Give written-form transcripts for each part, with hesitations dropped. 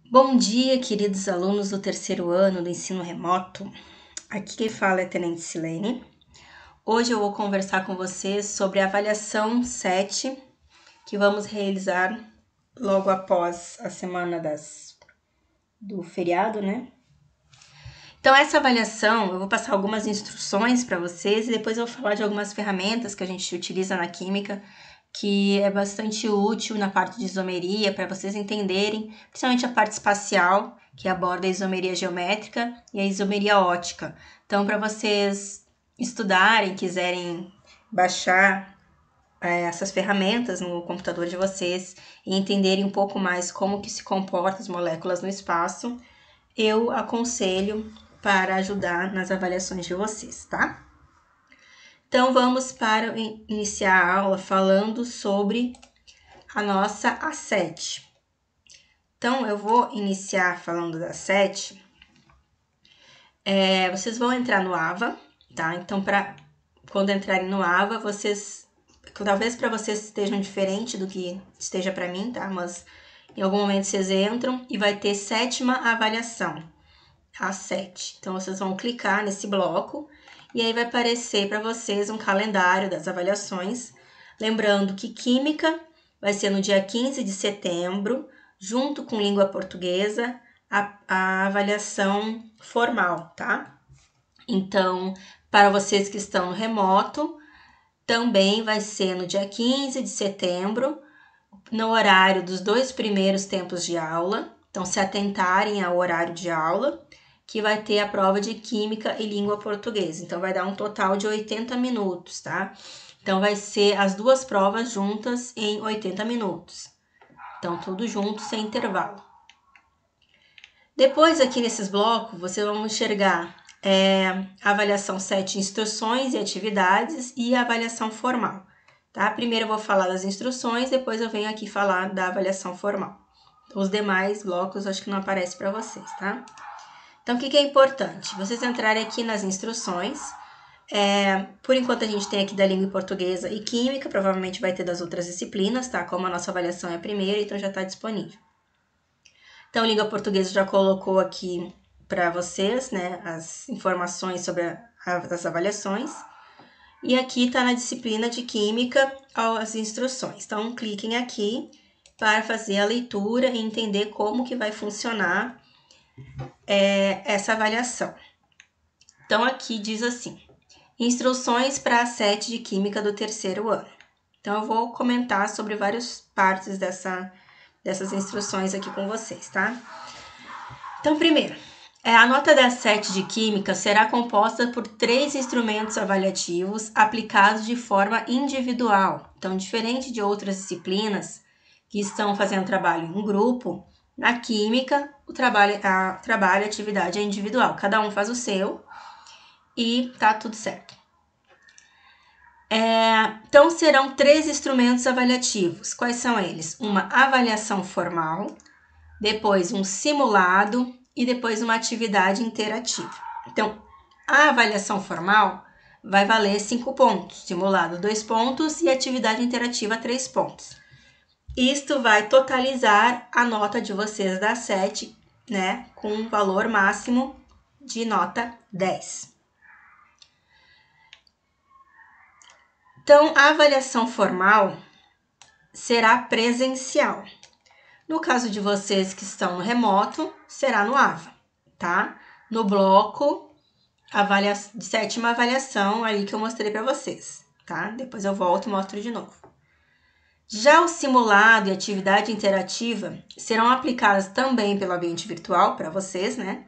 Bom dia, queridos alunos do terceiro ano do ensino remoto. Aqui quem fala é a Tenente Silene. Hoje eu vou conversar com vocês sobre a avaliação 7, que vamos realizar logo após a semana do feriado, né? Então, essa avaliação, eu vou passar algumas instruções para vocês e depois eu vou falar de algumas ferramentas que a gente utiliza na química, que é bastante útil na parte de isomeria, para vocês entenderem, principalmente a parte espacial, que aborda a isomeria geométrica e a isomeria ótica. Então, para vocês estudarem, quiserem baixar essas ferramentas no computador de vocês e entenderem um pouco mais como que se comportam as moléculas no espaço, eu aconselho para ajudar nas avaliações de vocês, tá? Então, vamos para iniciar a aula falando sobre a nossa A7. Então, eu vou iniciar falando da 7. Vocês vão entrar no AVA, tá? Então, quando entrarem no AVA, talvez para vocês estejam diferente do que esteja para mim, tá? Mas em algum momento vocês entram e vai ter 7ª avaliação, A7. Então, vocês vão clicar nesse bloco e aí vai aparecer para vocês um calendário das avaliações. Lembrando que Química vai ser no dia 15 de setembro, junto com Língua Portuguesa, a avaliação formal, tá? Então, para vocês que estão no remoto, também vai ser no dia 15 de setembro, no horário dos 2 primeiros tempos de aula. Então, se atentarem ao horário de aula, que vai ter a prova de Química e Língua Portuguesa. Então, vai dar um total de 80 minutos, tá? Então, vai ser as duas provas juntas em 80 minutos. Então, tudo junto, sem intervalo. Depois, aqui nesses blocos, vocês vão enxergar a avaliação 7, instruções e atividades, e a avaliação formal, tá? Primeiro eu vou falar das instruções, depois eu venho aqui falar da avaliação formal. Os demais blocos, acho que não aparece para vocês, tá? Então, o que é importante? Vocês entrarem aqui nas instruções. Por enquanto, a gente tem aqui da língua portuguesa e química, provavelmente vai ter das outras disciplinas, tá? Como a nossa avaliação é a primeira, então já está disponível. Então, língua portuguesa já colocou aqui para vocês, né, as informações sobre as avaliações. E aqui está na disciplina de química as instruções. Então, cliquem aqui para fazer a leitura e entender como que vai funcionar essa avaliação. Então, aqui diz assim: instruções para a 7 de Química do terceiro ano. Então, eu vou comentar sobre várias partes dessas instruções aqui com vocês, tá? Então, primeiro, a nota da 7 de Química será composta por 3 instrumentos avaliativos aplicados de forma individual. Então, diferente de outras disciplinas que estão fazendo trabalho em grupo, na Química, a atividade é individual. Cada um faz o seu e tá tudo certo. Então, serão 3 instrumentos avaliativos. Quais são eles? Uma avaliação formal, depois um simulado e depois uma atividade interativa. Então, a avaliação formal vai valer 5 pontos, simulado 2 pontos e atividade interativa 3 pontos. Isto vai totalizar a nota de vocês da 7, né, com um valor máximo de nota 10. Então, a avaliação formal será presencial. No caso de vocês que estão no remoto, será no AVA, tá? No bloco, de 7ª avaliação, ali que eu mostrei para vocês, tá? Depois eu volto e mostro de novo. Já o simulado e atividade interativa serão aplicadas também pelo ambiente virtual para vocês, né?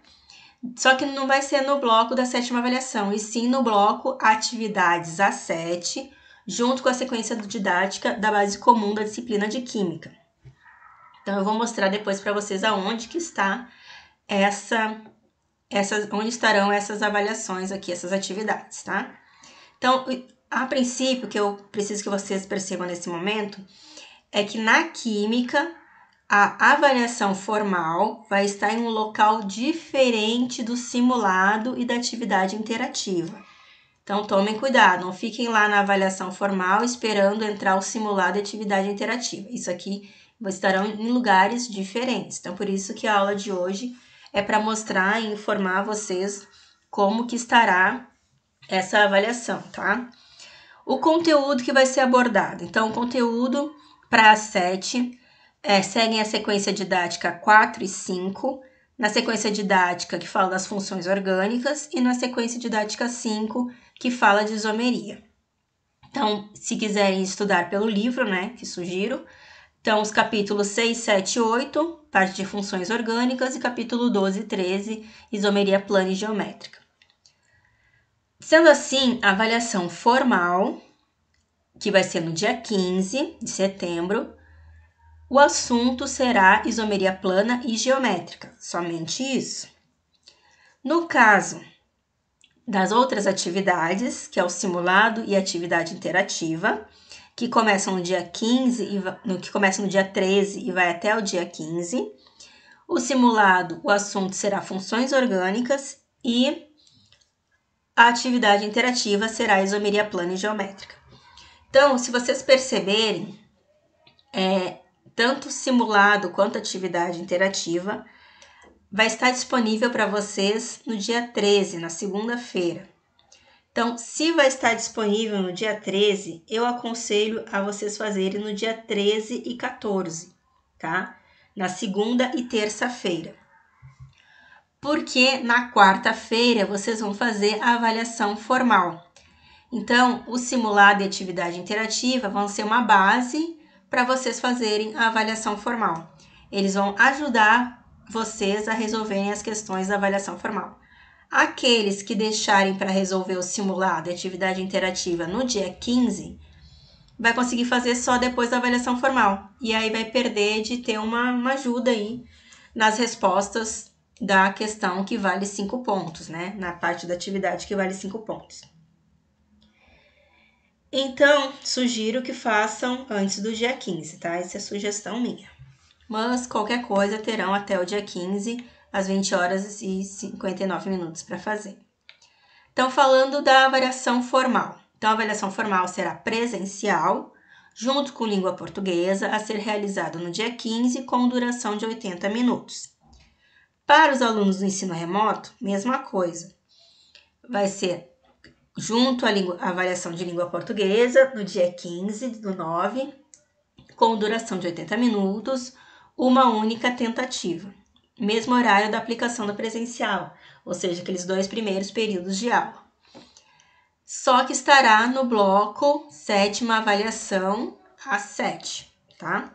Só que não vai ser no bloco da 7ª avaliação, e sim no bloco atividades A7, junto com a sequência didática da base comum da disciplina de Química. Então, eu vou mostrar depois para vocês aonde que está onde estarão essas avaliações aqui, essas atividades, tá? Então, a princípio, o que eu preciso que vocês percebam nesse momento é que na Química, a avaliação formal vai estar em um local diferente do simulado e da atividade interativa. Então, tomem cuidado, não fiquem lá na avaliação formal esperando entrar o simulado e atividade interativa. Isso aqui estarão em lugares diferentes. Então, por isso que a aula de hoje é para mostrar e informar vocês como que estará essa avaliação, tá? O conteúdo que vai ser abordado. Então, o conteúdo para a 7 seguem a sequência didática 4 e 5, na sequência didática que fala das funções orgânicas e na sequência didática 5, que fala de isomeria. Então, se quiserem estudar pelo livro, né, que sugiro, então os capítulos 6, 7 e 8, parte de funções orgânicas, e capítulo 12 e 13, isomeria plana e geométrica. Sendo assim, a avaliação formal, que vai ser no dia 15 de setembro, o assunto será isomeria plana e geométrica, somente isso. No caso das outras atividades, que é o simulado e atividade interativa, que começam no dia 15 que começa no dia 13 e vai até o dia 15. O simulado, o assunto será funções orgânicas e a atividade interativa será isomeria plana e geométrica. Então, se vocês perceberem, tanto simulado quanto atividade interativa vai estar disponível para vocês no dia 13, na segunda-feira. Então, se vai estar disponível no dia 13, eu aconselho a vocês fazerem no dia 13 e 14, tá? Na segunda e terça-feira. Porque na quarta-feira vocês vão fazer a avaliação formal. Então, o simulado e atividade interativa vão ser uma base para vocês fazerem a avaliação formal. Eles vão ajudar vocês a resolverem as questões da avaliação formal. Aqueles que deixarem para resolver o simulado e atividade interativa no dia 15, vai conseguir fazer só depois da avaliação formal. E aí vai perder de ter uma ajuda aí nas respostas da questão que vale 5 pontos, né? Na parte da atividade que vale 5 pontos. Então, sugiro que façam antes do dia 15, tá? Essa é a sugestão minha. Mas qualquer coisa terão até o dia 15, às 20 horas e 59 minutos para fazer. Então, falando da avaliação formal. Então, a avaliação formal será presencial, junto com língua portuguesa, a ser realizado no dia 15, com duração de 80 minutos. Para os alunos do ensino remoto, mesma coisa. Vai ser junto à avaliação de língua portuguesa, no dia 15 do 9, com duração de 80 minutos, uma única tentativa. Mesmo horário da aplicação do presencial, ou seja, aqueles 2 primeiros períodos de aula. Só que estará no bloco 7ª avaliação, às 7, tá?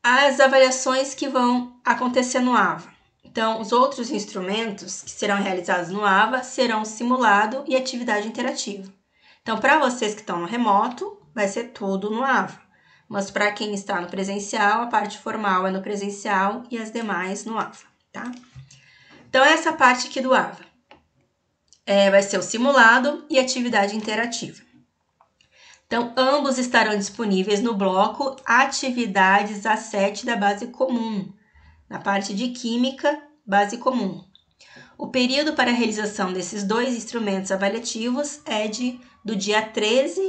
As avaliações que vão acontecer no AVA. Então, os outros instrumentos que serão realizados no AVA serão simulado e atividade interativa. Então, para vocês que estão no remoto, vai ser tudo no AVA. Mas para quem está no presencial, a parte formal é no presencial e as demais no AVA, tá? Então, essa parte aqui do AVA vai ser o simulado e atividade interativa. Então, ambos estarão disponíveis no bloco Atividades A7 da base comum, na parte de Química, base comum. O período para a realização desses 2 instrumentos avaliativos é do dia 13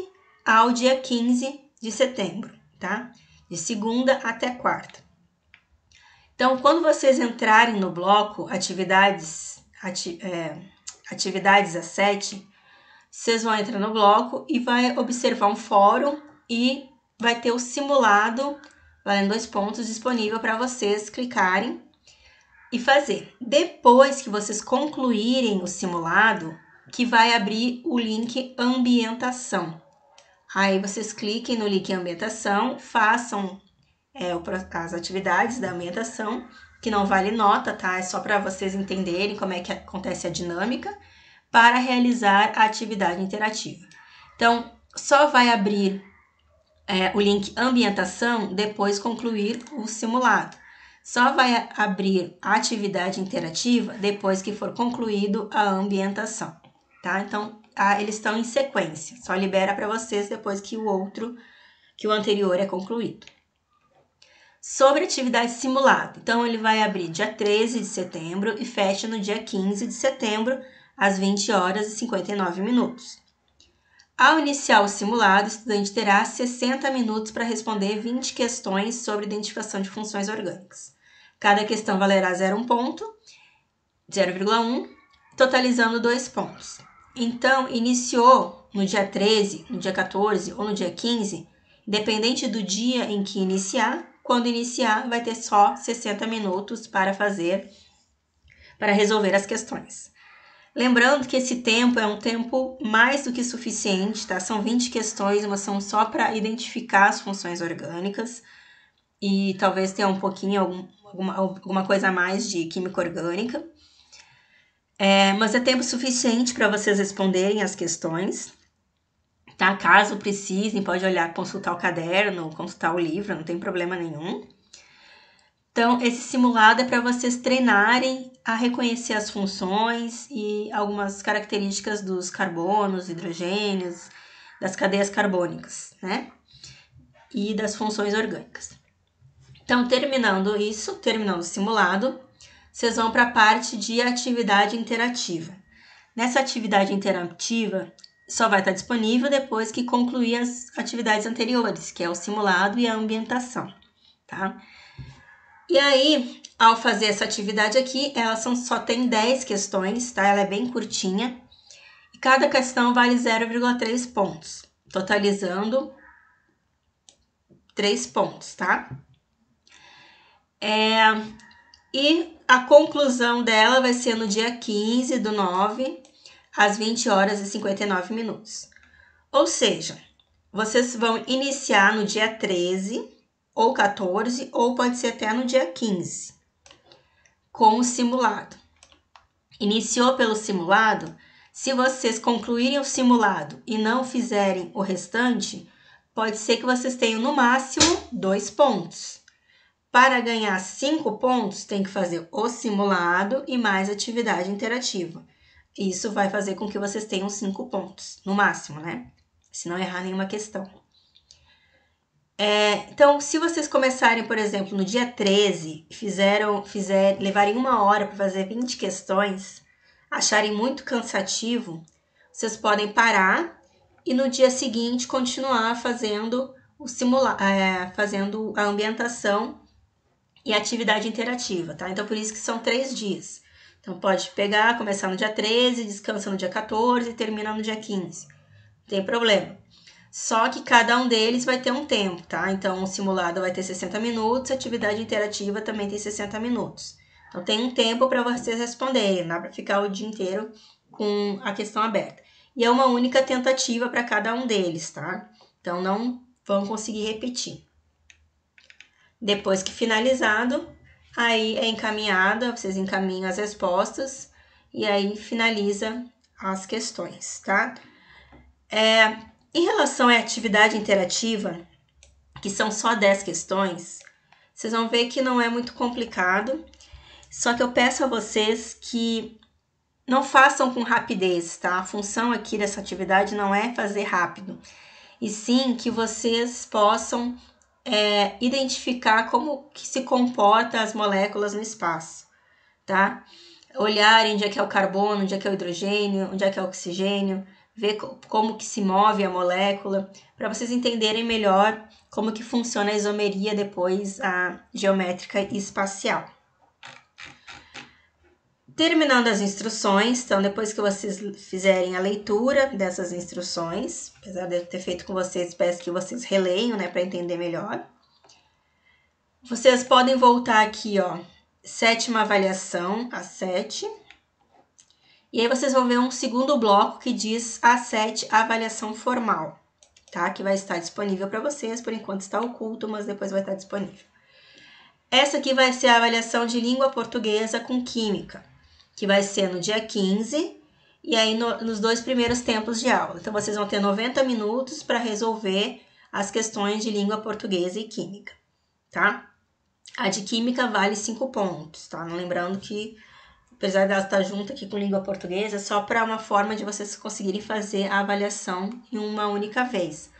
ao dia 15 de setembro, tá? De segunda até quarta. Então, quando vocês entrarem no bloco Atividades A7, vocês vão entrar no bloco e vai observar um fórum e vai ter o simulado, valendo 2 pontos, disponível para vocês clicarem e fazer. Depois que vocês concluírem o simulado, que vai abrir o link ambientação. Aí vocês cliquem no link ambientação, façam as atividades da ambientação, que não vale nota, tá? É só para vocês entenderem como é que acontece a dinâmica, para realizar a atividade interativa. Então, só vai abrir o link ambientação depois concluir o simulado. Só vai abrir a atividade interativa depois que for concluído a ambientação, tá? Então, eles estão em sequência, só libera para vocês depois que o anterior é concluído. Sobre atividade simulada, então ele vai abrir dia 13 de setembro e fecha no dia 15 de setembro, às 20 horas e 59 minutos. Ao iniciar o simulado, o estudante terá 60 minutos para responder 20 questões sobre identificação de funções orgânicas. Cada questão valerá 0,1 ponto, 0,1, totalizando 2 pontos. Então, iniciou no dia 13, no dia 14 ou no dia 15, independente do dia em que iniciar, quando iniciar vai ter só 60 minutos para resolver as questões. Lembrando que esse tempo é um tempo mais do que suficiente, tá? São 20 questões, mas são só para identificar as funções orgânicas e talvez tenha um pouquinho, alguma coisa a mais de química orgânica. Mas é tempo suficiente para vocês responderem as questões, tá? Caso precisem, pode olhar, consultar o caderno, consultar o livro, não tem problema nenhum. Então, esse simulado é para vocês treinarem a reconhecer as funções e algumas características dos carbonos, hidrogênios, das cadeias carbônicas, né? E das funções orgânicas. Então, terminando o simulado, vocês vão para a parte de atividade interativa. Nessa atividade interativa, só vai estar disponível depois que concluir as atividades anteriores, que é o simulado e a ambientação, tá? E aí, ao fazer essa atividade aqui, ela só tem 10 questões, tá? Ela é bem curtinha. E cada questão vale 0,3 pontos, totalizando 3 pontos, tá? E a conclusão dela vai ser no dia 15/9, às 20 horas e 59 minutos. Ou seja, vocês vão iniciar no dia 13 ou 14, ou pode ser até no dia 15, com o simulado. Iniciou pelo simulado, se vocês concluírem o simulado e não fizerem o restante, pode ser que vocês tenham no máximo 2 pontos. Para ganhar 5 pontos, tem que fazer o simulado e mais atividade interativa. Isso vai fazer com que vocês tenham 5 pontos, no máximo, né? Se não errar nenhuma questão. Então, se vocês começarem, por exemplo, no dia 13, levarem 1 hora para fazer 20 questões, acharem muito cansativo, vocês podem parar e no dia seguinte continuar fazendo fazendo a ambientação e a atividade interativa, tá? Então, por isso que são 3 dias. Então, pode pegar, começar no dia 13, descansa no dia 14 e termina no dia 15. Não tem problema. Só que cada um deles vai ter um tempo, tá? Então, o simulado vai ter 60 minutos, a atividade interativa também tem 60 minutos. Então, tem um tempo para vocês responderem, não dá para ficar o dia inteiro com a questão aberta. E é uma única tentativa para cada um deles, tá? Então, não vão conseguir repetir. Depois que finalizado, aí é encaminhado, vocês encaminham as respostas e aí finaliza as questões, tá? Em relação à atividade interativa, que são só 10 questões, vocês vão ver que não é muito complicado, só que eu peço a vocês que não façam com rapidez, tá? A função aqui dessa atividade não é fazer rápido, e sim que vocês possam identificar como que se comportam as moléculas no espaço, tá? Olharem onde é que é o carbono, onde é que é o hidrogênio, onde é que é o oxigênio, ver como que se move a molécula, para vocês entenderem melhor como que funciona a isomeria depois a geométrica e espacial. Terminando as instruções, então depois que vocês fizerem a leitura dessas instruções, apesar de eu ter feito com vocês, peço que vocês releiam, né, para entender melhor. Vocês podem voltar aqui, ó, 7ª avaliação, a 7. E aí vocês vão ver um segundo bloco que diz a 7, avaliação formal, tá? Que vai estar disponível para vocês, por enquanto está oculto, mas depois vai estar disponível. Essa aqui vai ser a avaliação de língua portuguesa com química, que vai ser no dia 15 e aí nos 2 primeiros tempos de aula. Então, vocês vão ter 90 minutos para resolver as questões de língua portuguesa e química, tá? A de química vale 5 pontos, tá? Lembrando que, apesar dela estar junto aqui com língua portuguesa, é só para uma forma de vocês conseguirem fazer a avaliação em uma única vez.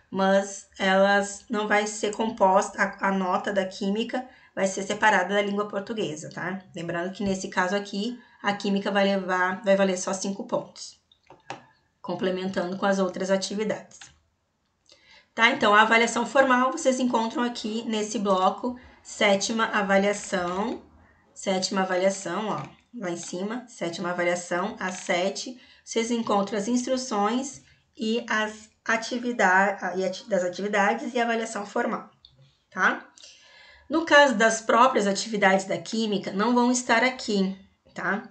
Mas elas não vai ser composta, a nota da química vai ser separada da língua portuguesa, tá? Lembrando que nesse caso aqui, a química vai valer só 5 pontos. complementando com as outras atividades. Tá? Então, a avaliação formal vocês encontram aqui nesse bloco, sétima avaliação, ó, lá em cima, sétima avaliação, a 7, vocês encontram as instruções e as atividades e a avaliação formal, tá? No caso das próprias atividades da química, não vão estar aqui, tá?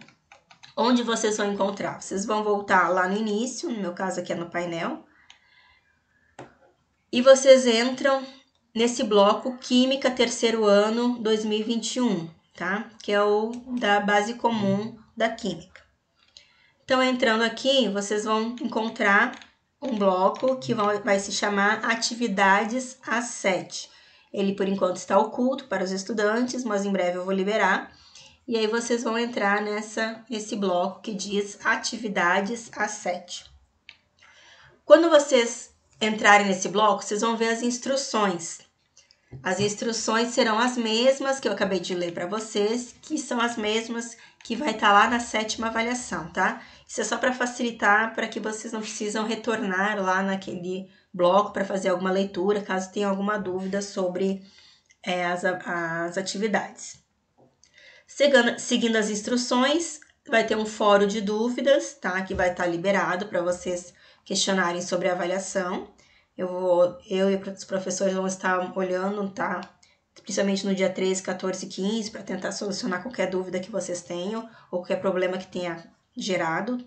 Onde vocês vão encontrar? Vocês vão voltar lá no início, no meu caso aqui é no painel, e vocês entram nesse bloco Química terceiro ano 2021, tá? Que é o da base comum da Química. Então, entrando aqui, vocês vão encontrar um bloco que vai se chamar Atividades A7. Ele, por enquanto, está oculto para os estudantes, mas em breve eu vou liberar. E aí, vocês vão entrar nesse bloco que diz Atividades A7. Quando vocês entrarem nesse bloco, vocês vão ver as instruções. As instruções serão as mesmas que eu acabei de ler para vocês, que são as mesmas que vai estar lá na sétima avaliação, tá? Isso é só para facilitar, para que vocês não precisam retornar lá naquele bloco para fazer alguma leitura, caso tenha alguma dúvida sobre as atividades. Seguindo as instruções, vai ter um fórum de dúvidas, tá? Que vai estar liberado para vocês questionarem sobre a avaliação. Eu e os professores vão estar olhando, tá? Principalmente no dia 13, 14 e 15, para tentar solucionar qualquer dúvida que vocês tenham ou qualquer problema que tenha gerado.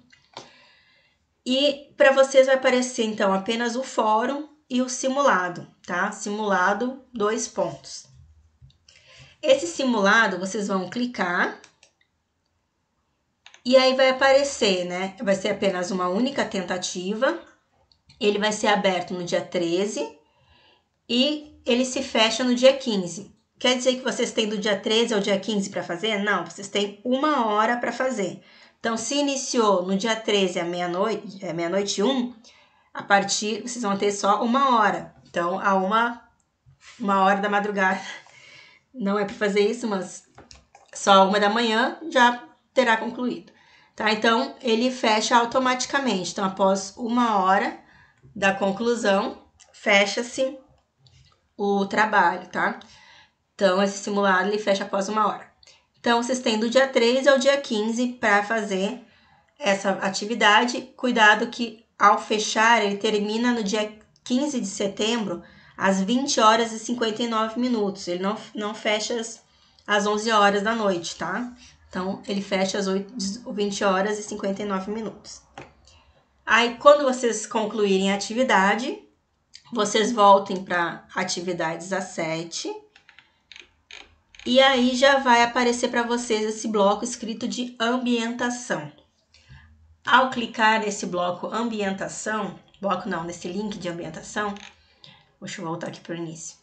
E para vocês vai aparecer, então, apenas o fórum e o simulado, tá? Simulado, 2 pontos. Esse simulado, vocês vão clicar e aí vai aparecer, né? Vai ser apenas uma única tentativa. Ele vai ser aberto no dia 13 e ele se fecha no dia 15. Quer dizer que vocês têm do dia 13 ao dia 15 para fazer? Não, vocês têm 1 hora para fazer. Então, se iniciou no dia 13 à meia-noite e 1, a partir, vocês vão ter só 1 hora. Então, a uma hora da madrugada, não é para fazer isso, mas só 1 da manhã já terá concluído. Tá? Então, ele fecha automaticamente. Então, após 1 hora da conclusão, fecha-se o trabalho, tá? Então, esse simulado ele fecha após 1 hora. Então, vocês têm do dia 13 ao dia 15 para fazer essa atividade. Cuidado que, ao fechar, ele termina no dia 15 de setembro, às 20 horas e 59 minutos. Ele não fecha às 11 horas da noite, tá? Então, ele fecha às 20 horas e 59 minutos. Aí, quando vocês concluírem a atividade, vocês voltem para atividades A7. E aí já vai aparecer para vocês esse bloco escrito de ambientação. Ao clicar nesse bloco ambientação, nesse link de ambientação, deixa eu voltar aqui para o início.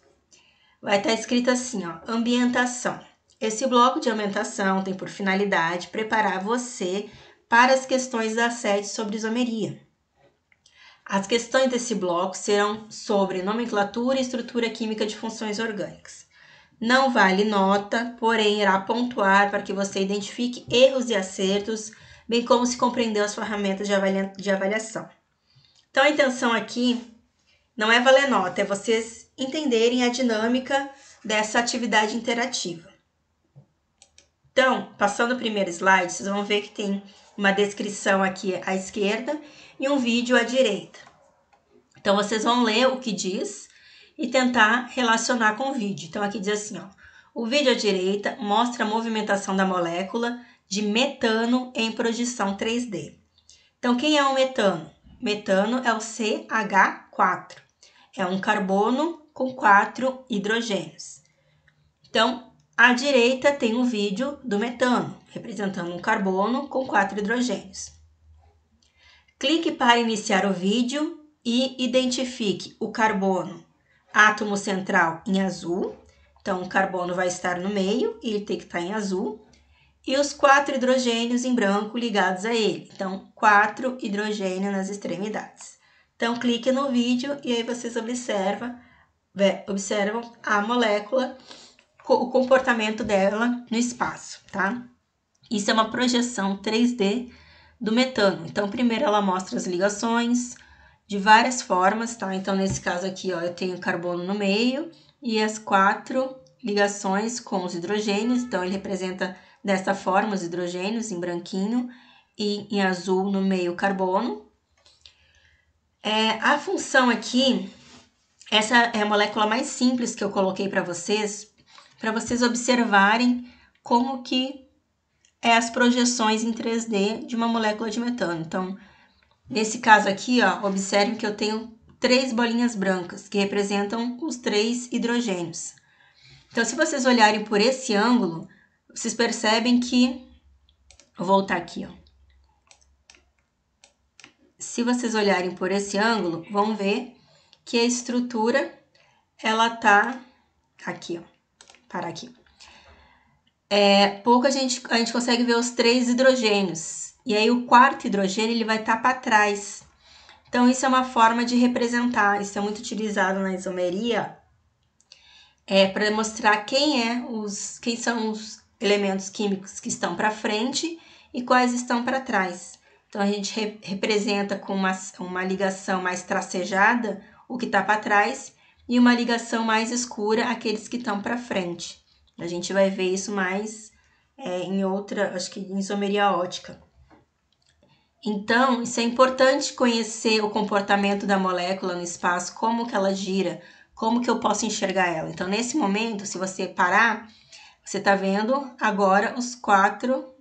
Vai estar escrito assim, ó, ambientação. Esse bloco de ambientação tem por finalidade preparar você para as questões da A7 sobre isomeria. As questões desse bloco serão sobre nomenclatura e estrutura química de funções orgânicas. Não vale nota, porém irá pontuar para que você identifique erros e acertos, bem como se compreendeu as ferramentas de avaliação. Então, a intenção aqui não é valer nota, é vocês entenderem a dinâmica dessa atividade interativa. Então, passando o primeiro slide, vocês vão ver que tem uma descrição aqui à esquerda e um vídeo à direita. Então, vocês vão ler o que diz e tentar relacionar com o vídeo. Então, aqui diz assim, ó, o vídeo à direita mostra a movimentação da molécula de metano em projeção 3D. Então, quem é o metano? Metano é o CH4. É um carbono com 4 hidrogênios. Então, à direita tem um vídeo do metano, representando um carbono com 4 hidrogênios. Clique para iniciar o vídeo e identifique o carbono, átomo central em azul. Então, o carbono vai estar no meio e ele tem que estar em azul. E os 4 hidrogênios em branco ligados a ele. Então, 4 hidrogênios nas extremidades. Então, clique no vídeo e aí vocês observam a molécula, o comportamento dela no espaço, tá? Isso é uma projeção 3D do metano. Então, primeiro ela mostra as ligações de várias formas, tá? Então, nesse caso aqui, ó, eu tenho carbono no meio e as 4 ligações com os hidrogênios. Então, ele representa dessa forma os hidrogênios, em branquinho, e em azul no meio o carbono. A função aqui, essa é a molécula mais simples que eu coloquei para vocês observarem como que as projeções em 3D de uma molécula de metano. Então, nesse caso aqui, ó, observem que eu tenho 3 bolinhas brancas, que representam os 3 hidrogênios. Então, se vocês olharem por esse ângulo, vocês percebem que... Vou voltar aqui, ó. Se vocês olharem por esse ângulo, vão ver que a estrutura, ela tá aqui, ó. Parar aqui. Pouco a gente consegue ver os 3 hidrogênios. E aí o 4º hidrogênio ele vai estar para trás. Então isso é uma forma de representar, isso é muito utilizado na isomeria, para mostrar quem são os elementos químicos que estão para frente e quais estão para trás. Então a gente representa com uma ligação mais tracejada o que está para trás e uma ligação mais escura aqueles que estão para frente. A gente vai ver isso mais em outra, acho que em isomeria ótica. Então, isso é importante conhecer o comportamento da molécula no espaço, como que ela gira, como que eu posso enxergar ela. Então, nesse momento, se você parar, você está vendo agora as quatro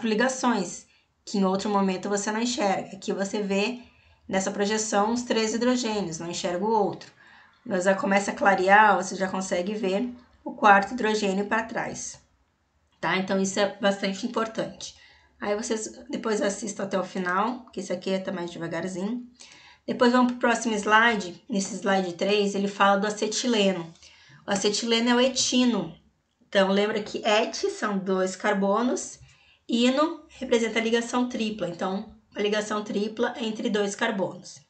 ligações, que em outro momento você não enxerga. Aqui você vê nessa projeção os 3 hidrogênios, não enxerga o outro. Mas já começa a clarear, você já consegue ver o 4º hidrogênio para trás, tá? Então, isso é bastante importante. Aí, vocês depois assistam até o final, que esse aqui tá mais devagarzinho. Depois, vamos para o próximo slide. Nesse slide 3, ele fala do acetileno. O acetileno é o etino. Então, lembra que et são 2 carbonos, ino representa a ligação tripla. Então, a ligação tripla entre 2 carbonos.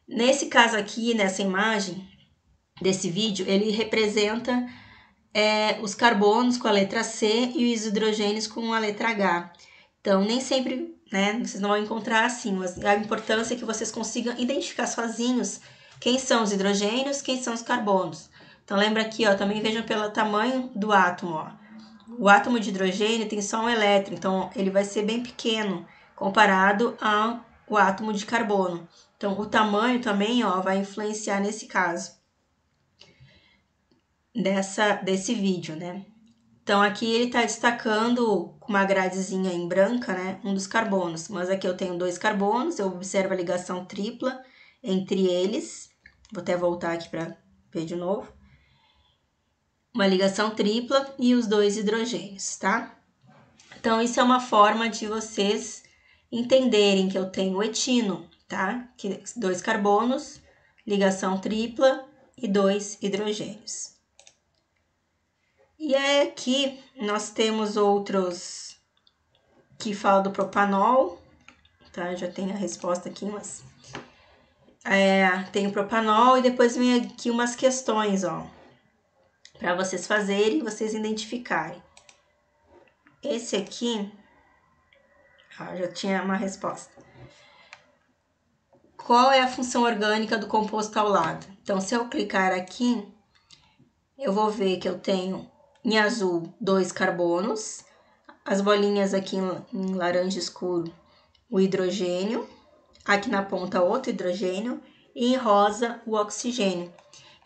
Nesse caso aqui, nessa imagem desse vídeo, ele representa os carbonos com a letra C e os hidrogênios com a letra H. Então, nem sempre, né, vocês não vão encontrar assim, mas a importância é que vocês consigam identificar sozinhos quem são os hidrogênios, quem são os carbonos. Então, lembra aqui, ó, também vejam pelo tamanho do átomo, ó. O átomo de hidrogênio tem só um elétron, então ele vai ser bem pequeno comparado ao átomo de carbono. Então, o tamanho também, ó, vai influenciar nesse caso desse vídeo, né? Então, aqui ele está destacando com uma gradezinha em branca, né, um dos carbonos. Mas aqui eu tenho 2 carbonos, eu observo a ligação tripla entre eles. Vou até voltar aqui para ver de novo. Uma ligação tripla e os 2 hidrogênios, tá? Então, isso é uma forma de vocês entenderem que eu tenho o etino, tá? Que 2 carbonos, ligação tripla e 2 hidrogênios. E aí aqui nós temos outros que falam do propanol, tá? Já tem a resposta aqui, mas... tem o propanol e depois vem aqui umas questões, ó, para vocês fazerem e vocês identificarem. Esse aqui, ó, já tinha uma resposta. Qual é a função orgânica do composto ao lado? Então, se eu clicar aqui, eu vou ver que eu tenho em azul 2 carbonos, as bolinhas aqui em laranja escuro, o hidrogênio, aqui na ponta outro hidrogênio, e em rosa o oxigênio.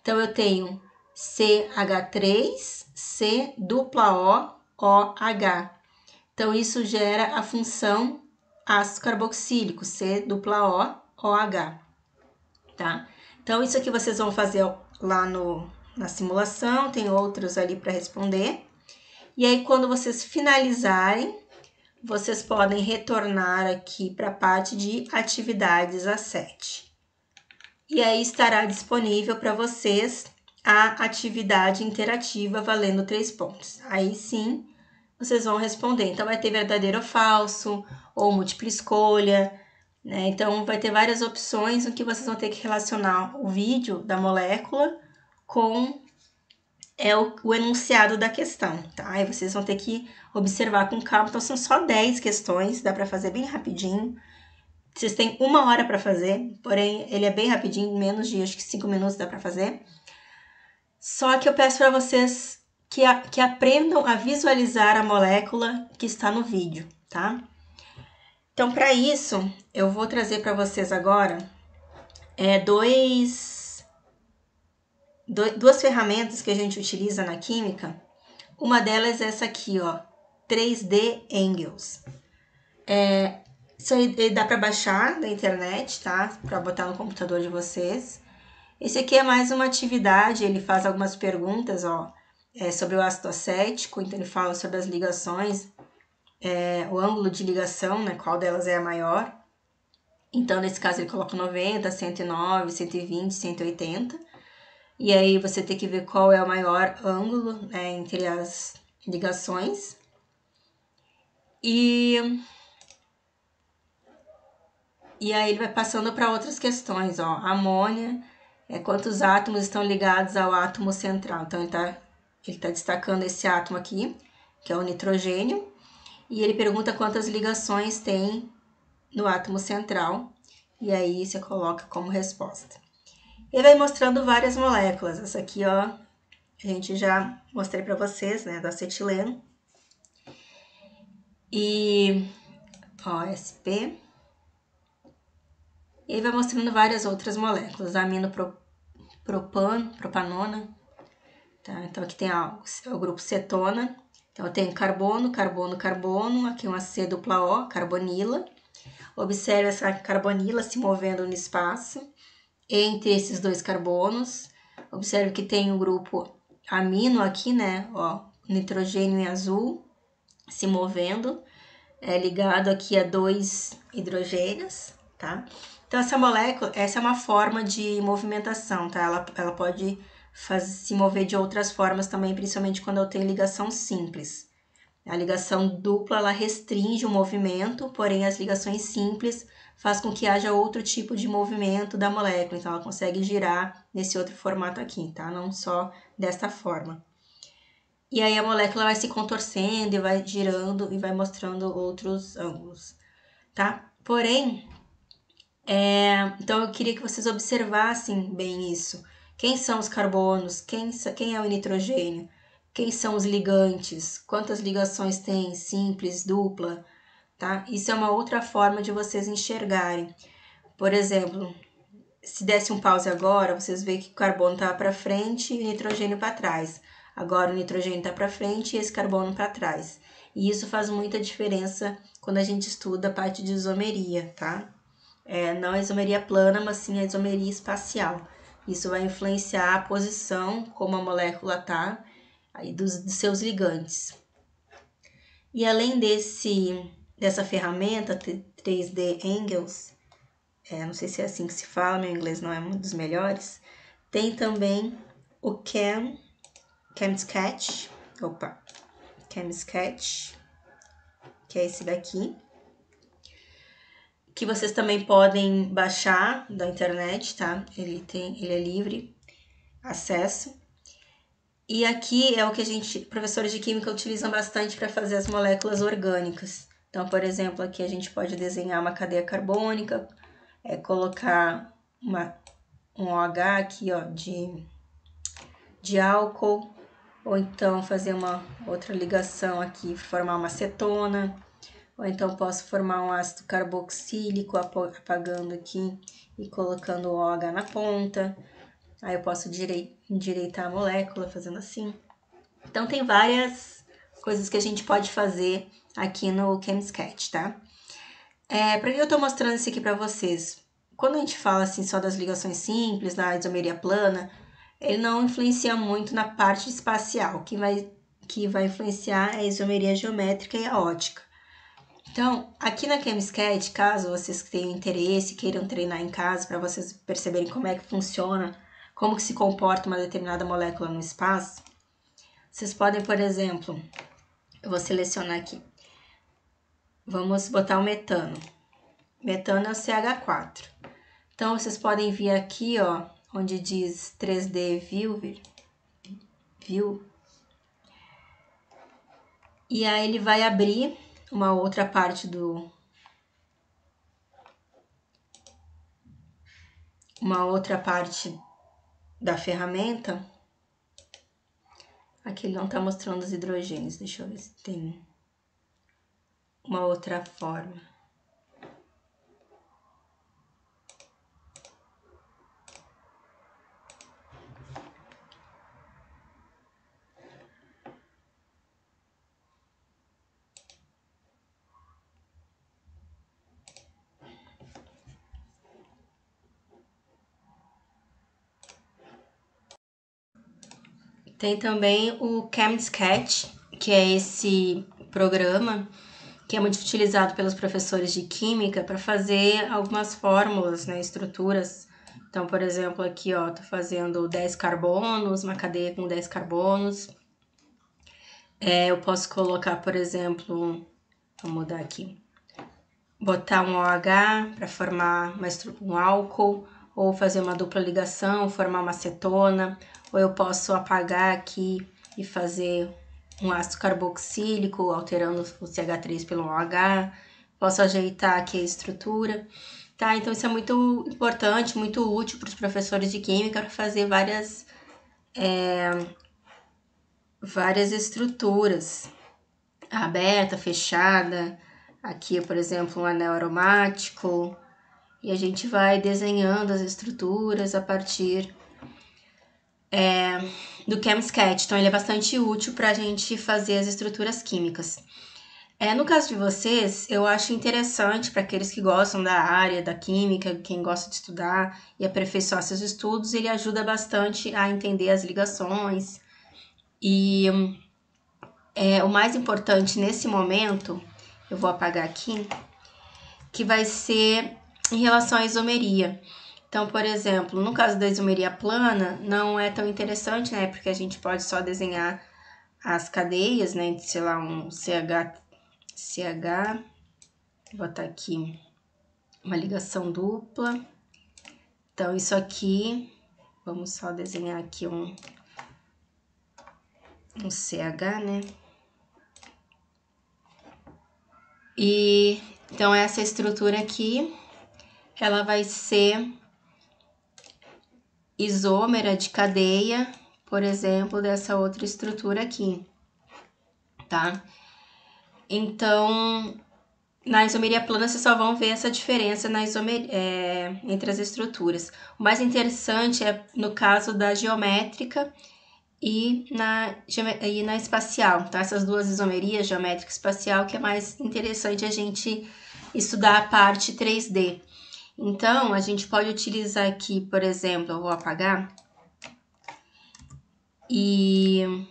Então, eu tenho CH3, C dupla O, OH. Então, isso gera a função ácido carboxílico, C dupla O, OH, tá? Então, isso aqui vocês vão fazer lá na simulação, tem outros ali para responder. E aí, quando vocês finalizarem, vocês podem retornar aqui para a parte de atividades A7. E aí estará disponível para vocês a atividade interativa valendo 3 pontos. Aí sim, vocês vão responder. Então, vai ter verdadeiro ou falso, ou múltipla escolha, né? Então, vai ter várias opções no que vocês vão ter que relacionar o vídeo da molécula com é o enunciado da questão, tá? Aí vocês vão ter que observar com calma. Então, são só 10 questões, dá para fazer bem rapidinho. Vocês têm 1 hora para fazer, porém, ele é bem rapidinho, menos de, acho que 5 minutos dá para fazer. Só que eu peço para vocês que aprendam a visualizar a molécula que está no vídeo, tá? Então, para isso, eu vou trazer para vocês agora duas ferramentas que a gente utiliza na química. Uma delas é essa aqui, ó, 3D Angles. Isso aí dá para baixar da internet, tá? Para botar no computador de vocês. Esse aqui é mais uma atividade, ele faz algumas perguntas, ó, sobre o ácido acético, então ele fala sobre as ligações, o ângulo de ligação, né, qual delas é a maior. Então, nesse caso, ele coloca 90, 109, 120, 180. E aí você tem que ver qual é o maior ângulo, né, entre as ligações. E aí ele vai passando para outras questões, ó. Amônia, quantos átomos estão ligados ao átomo central. Então, ele tá destacando esse átomo aqui, que é o nitrogênio. E ele pergunta quantas ligações tem no átomo central. E aí você coloca como resposta. Ele vai mostrando várias moléculas. Essa aqui, ó, a gente já mostrei para vocês, né, do acetileno. E, ó, SP. E aí vai mostrando várias outras moléculas. Propanona. Tá? Então, aqui tem o grupo cetona. Então, eu tenho carbono, carbono, carbono. Aqui uma C dupla O, carbonila. Observe essa carbonila se movendo no espaço entre esses dois carbonos. Observe que tem o grupo amino aqui, né? Ó, nitrogênio em azul se movendo, ligado aqui a 2 hidrogênios, tá? Então, essa molécula, essa é uma forma de movimentação, tá? Ela pode se mover de outras formas também, principalmente quando eu tenho ligação simples. A ligação dupla, ela restringe o movimento, porém as ligações simples faz com que haja outro tipo de movimento da molécula. Então, ela consegue girar nesse outro formato aqui, tá? Não só desta forma. E aí a molécula vai se contorcendo e vai girando e vai mostrando outros ângulos, tá? Porém, então eu queria que vocês observassem bem isso. Quem são os carbonos? Quem é o nitrogênio? Quem são os ligantes? Quantas ligações tem? Simples, dupla, tá? Isso é uma outra forma de vocês enxergarem. Por exemplo, se desse um pause agora, vocês veem que o carbono estava para frente e o nitrogênio para trás. Agora o nitrogênio está para frente e esse carbono para trás. E isso faz muita diferença quando a gente estuda a parte de isomeria, tá? Não a isomeria plana, mas sim a isomeria espacial. Isso vai influenciar a posição, como a molécula está, aí dos seus ligantes. E além dessa ferramenta 3D Angles, não sei se é assim que se fala, meu inglês não é um dos melhores, tem também o ChemSketch, que é esse daqui, que vocês também podem baixar da internet, tá? Ele é livre acesso. E aqui é o que professores de química utilizam bastante para fazer as moléculas orgânicas. Então, por exemplo, aqui a gente pode desenhar uma cadeia carbônica, colocar um OH aqui, ó, de álcool, ou então fazer uma outra ligação aqui, formar uma cetona, ou então posso formar um ácido carboxílico, apagando aqui e colocando o OH na ponta. Aí eu posso endireitar a molécula fazendo assim. Então, tem várias coisas que a gente pode fazer aqui no ChemSketch, tá? Para que eu tô mostrando isso aqui para vocês? Quando a gente fala assim só das ligações simples, da isomeria plana, ele não influencia muito na parte espacial. Que vai influenciar é a isomeria geométrica e a ótica. Então, aqui na ChemSketch, caso vocês tenham interesse, queiram treinar em casa para vocês perceberem como é que funciona, como que se comporta uma determinada molécula no espaço, vocês podem, por exemplo, eu vou selecionar aqui, vamos botar o metano. Metano é o CH4. Então, vocês podem vir aqui, ó, onde diz 3D viu? E aí ele vai abrir uma outra parte da ferramenta. Aqui ele não tá mostrando os hidrogênios, deixa eu ver se tem uma outra forma. Tem também o ChemSketch, que é esse programa que é muito utilizado pelos professores de química para fazer algumas fórmulas, né, estruturas. Então, por exemplo, aqui, ó, tô fazendo 10 carbonos, uma cadeia com 10 carbonos. Eu posso colocar, por exemplo, vou mudar aqui, botar um OH para formar um álcool, ou fazer uma dupla ligação, formar uma acetona, ou eu posso apagar aqui e fazer um ácido carboxílico, alterando o CH3 pelo OH, posso ajeitar aqui a estrutura, tá? Então isso é muito importante, muito útil para os professores de química para fazer várias estruturas, aberta, fechada, aqui, por exemplo, um anel aromático, e a gente vai desenhando as estruturas a partir do ChemSketch. Então ele é bastante útil para a gente fazer as estruturas químicas. No caso de vocês, eu acho interessante para aqueles que gostam da área da química, quem gosta de estudar e aperfeiçoar seus estudos, ele ajuda bastante a entender as ligações. E o mais importante nesse momento, eu vou apagar aqui, que vai ser em relação à isomeria. Então, por exemplo, no caso da isomeria plana, não é tão interessante, né? Porque a gente pode só desenhar as cadeias, né? Sei lá, um CH, vou botar aqui uma ligação dupla. Então, isso aqui, vamos só desenhar aqui um CH, né? E então, essa estrutura aqui, ela vai ser isômera de cadeia, por exemplo, dessa outra estrutura aqui, tá? Então, na isomeria plana, vocês só vão ver essa diferença entre as estruturas. O mais interessante é no caso da geométrica e na espacial, tá? Essas duas isomerias, geométrica e espacial, que é mais interessante a gente estudar a parte 3D. Então, a gente pode utilizar aqui, por exemplo, eu vou apagar e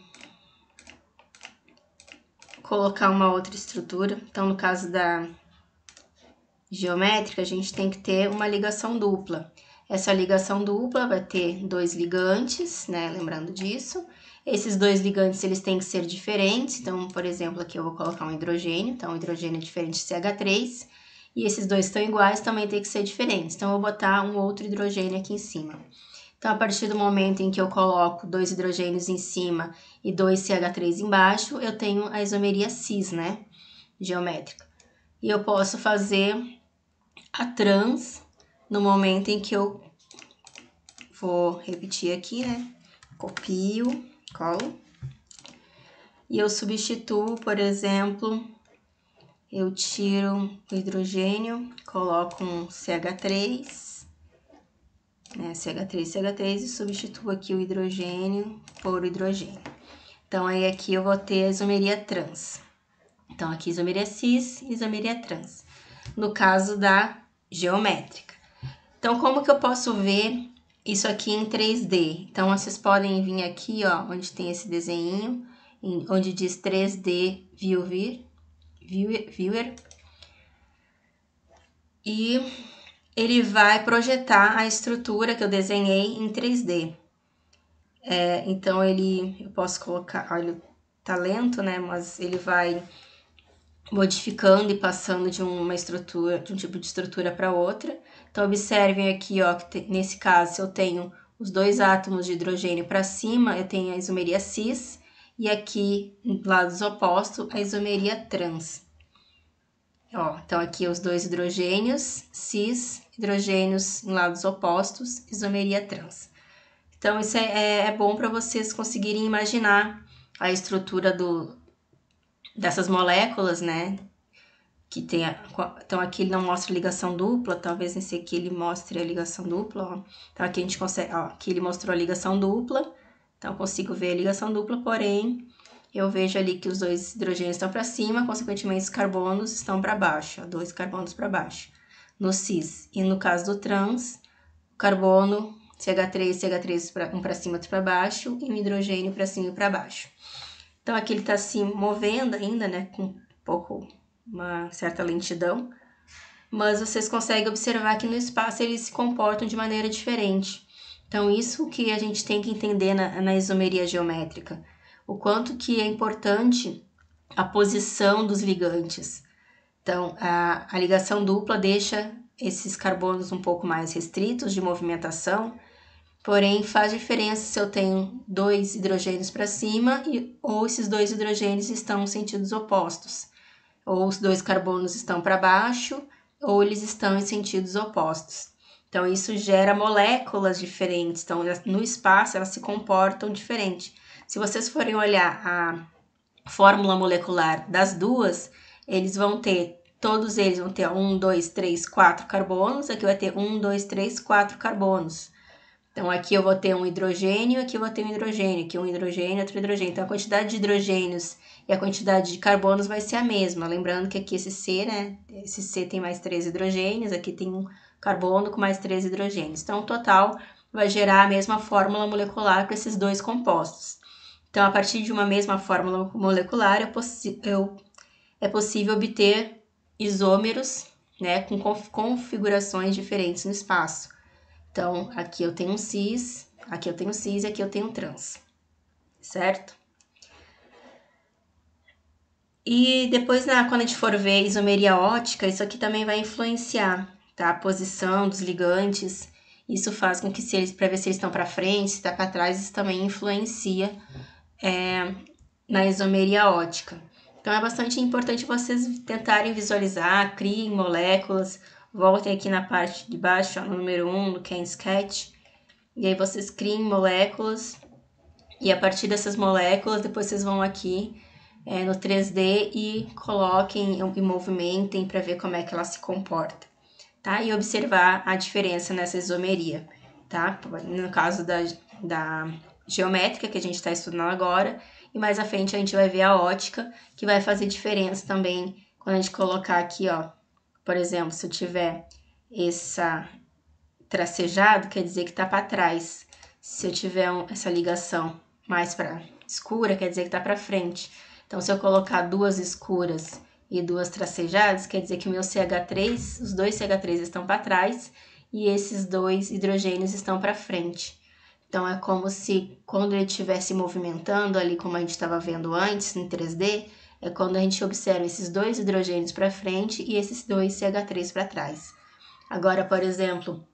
colocar uma outra estrutura. Então, no caso da geométrica, a gente tem que ter uma ligação dupla. Essa ligação dupla vai ter dois ligantes, né? Lembrando disso. Esses dois ligantes, eles têm que ser diferentes. Então, por exemplo, aqui eu vou colocar um hidrogênio. Então, o hidrogênio é diferente de CH3. E esses dois estão iguais, também tem que ser diferentes. Então, eu vou botar um outro hidrogênio aqui em cima. Então, a partir do momento em que eu coloco dois hidrogênios em cima e dois CH3 embaixo, eu tenho a isomeria cis, né? Geométrica. E eu posso fazer a trans no momento em que eu vou repetir aqui, né? Copio, colo. E eu substituo, por exemplo, eu tiro o hidrogênio, coloco um CH3, né? CH3 e substituo aqui o hidrogênio por hidrogênio. Então, aí aqui eu vou ter a isomeria trans. Então, aqui isomeria cis e isomeria trans. No caso da geométrica. Então, como que eu posso ver isso aqui em 3D? Então, vocês podem vir aqui, ó, onde tem esse desenho, onde diz 3D Viewer, e ele vai projetar a estrutura que eu desenhei em 3D. Então, eu posso colocar, olha, tá lento, né, mas ele vai modificando e passando de uma estrutura, de um tipo de estrutura para outra. Então, observem aqui, ó, que nesse caso eu tenho os 2 átomos de hidrogênio para cima, eu tenho a isomeria cis, e aqui, lados opostos, a isomeria trans. Ó, então, aqui os 2 hidrogênios, cis, hidrogênios em lados opostos, isomeria trans. Então, isso é bom para vocês conseguirem imaginar a estrutura dessas moléculas, né? Que tem então, aqui ele não mostra ligação dupla, talvez nesse aqui ele mostre a ligação dupla, ó. Então, aqui a gente consegue, ó, aqui ele mostrou a ligação dupla, então eu consigo ver a ligação dupla, porém, eu vejo ali que os 2 hidrogênios estão para cima, consequentemente os carbonos estão para baixo, ó, 2 carbonos para baixo, no cis. E no caso do trans, o carbono, CH3, um para cima, outro para baixo, e o hidrogênio para cima e para baixo. Então, aqui ele está se movendo ainda, né, com uma certa lentidão, mas vocês conseguem observar que no espaço eles se comportam de maneira diferente. Então, isso que a gente tem que entender na isomeria geométrica, o quanto que é importante a posição dos ligantes. Então, a ligação dupla deixa esses carbonos um pouco mais restritos de movimentação, porém faz diferença se eu tenho 2 hidrogênios para cima ou esses 2 hidrogênios estão em sentidos opostos. Ou os 2 carbonos estão para baixo, ou eles estão em sentidos opostos. Então, isso gera moléculas diferentes. Então, no espaço, elas se comportam diferente. Se vocês forem olhar a fórmula molecular das duas, todos eles vão ter 1, 2, 3, 4 carbonos. Aqui vai ter 1, 2, 3, 4 carbonos. Então, aqui eu vou ter um hidrogênio, aqui eu vou ter um hidrogênio, aqui um hidrogênio, outro hidrogênio. Então, a quantidade de hidrogênios e a quantidade de carbonos vai ser a mesma. Lembrando que aqui esse C, né? Esse C tem mais 3 hidrogênios, aqui tem um carbono com mais 3 hidrogênios. Então, o total vai gerar a mesma fórmula molecular para esses 2 compostos. Então, a partir de uma mesma fórmula molecular, é possível obter isômeros, né? Com configurações diferentes no espaço. Então, aqui eu tenho um cis, aqui eu tenho um cis e aqui eu tenho um trans, certo? E depois, quando a gente for ver isomeria ótica, isso aqui também vai influenciar, tá? A posição dos ligantes, isso faz com que, para ver se eles estão para frente, se está para trás, isso também influencia na isomeria ótica. Então, é bastante importante vocês tentarem visualizar, criem moléculas, voltem aqui na parte de baixo, ó, no número 1, no ChemSketch, e aí vocês criem moléculas, e a partir dessas moléculas, depois vocês vão aqui no 3D e coloquem e movimentem para ver como é que ela se comporta, tá? E observar a diferença nessa isomeria, tá? No caso da geométrica, que a gente está estudando agora, e mais à frente a gente vai ver a ótica, que vai fazer diferença também quando a gente colocar aqui, ó, por exemplo, se eu tiver essa tracejado, quer dizer que tá para trás. Se eu tiver essa ligação mais para escura, quer dizer que tá para frente. Então, se eu colocar 2 escuras e 2 tracejadas, quer dizer que o meu CH3, os 2 CH3 estão para trás e esses 2 hidrogênios estão para frente. Então, é como se quando ele estivesse movimentando ali, como a gente estava vendo antes, em 3D, é quando a gente observa esses 2 hidrogênios para frente e esses 2 CH3 para trás. Agora, por exemplo,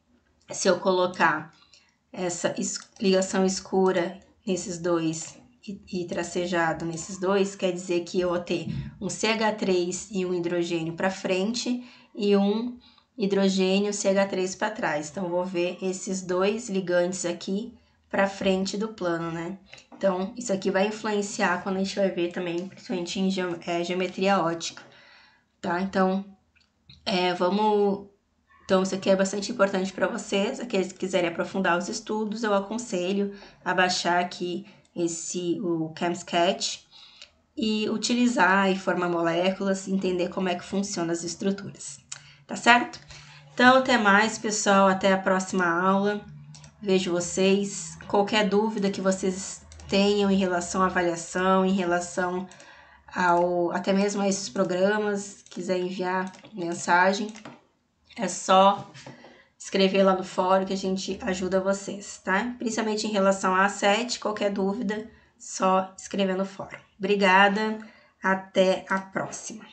se eu colocar essa ligação escura nesses 2 e tracejado nesses 2, quer dizer que eu vou ter um CH3 e um hidrogênio para frente e um hidrogênio CH3 para trás. Então, eu vou ver esses 2 ligantes aqui para frente do plano, né? Então, isso aqui vai influenciar quando a gente vai ver também, principalmente em geometria ótica, tá? Então, Então, isso aqui é bastante importante para vocês. Aqueles que quiserem aprofundar os estudos, eu aconselho a baixar aqui o ChemSketch e utilizar e formar moléculas, entender como é que funcionam as estruturas. Tá certo? Então, até mais, pessoal. Até a próxima aula. Vejo vocês. Qualquer dúvida que vocês tenham em relação à avaliação, em relação até mesmo a esses programas, quiser enviar mensagem, é só escrever lá no fórum que a gente ajuda vocês, tá? Principalmente em relação à A7, qualquer dúvida, só escrever no fórum. Obrigada, até a próxima.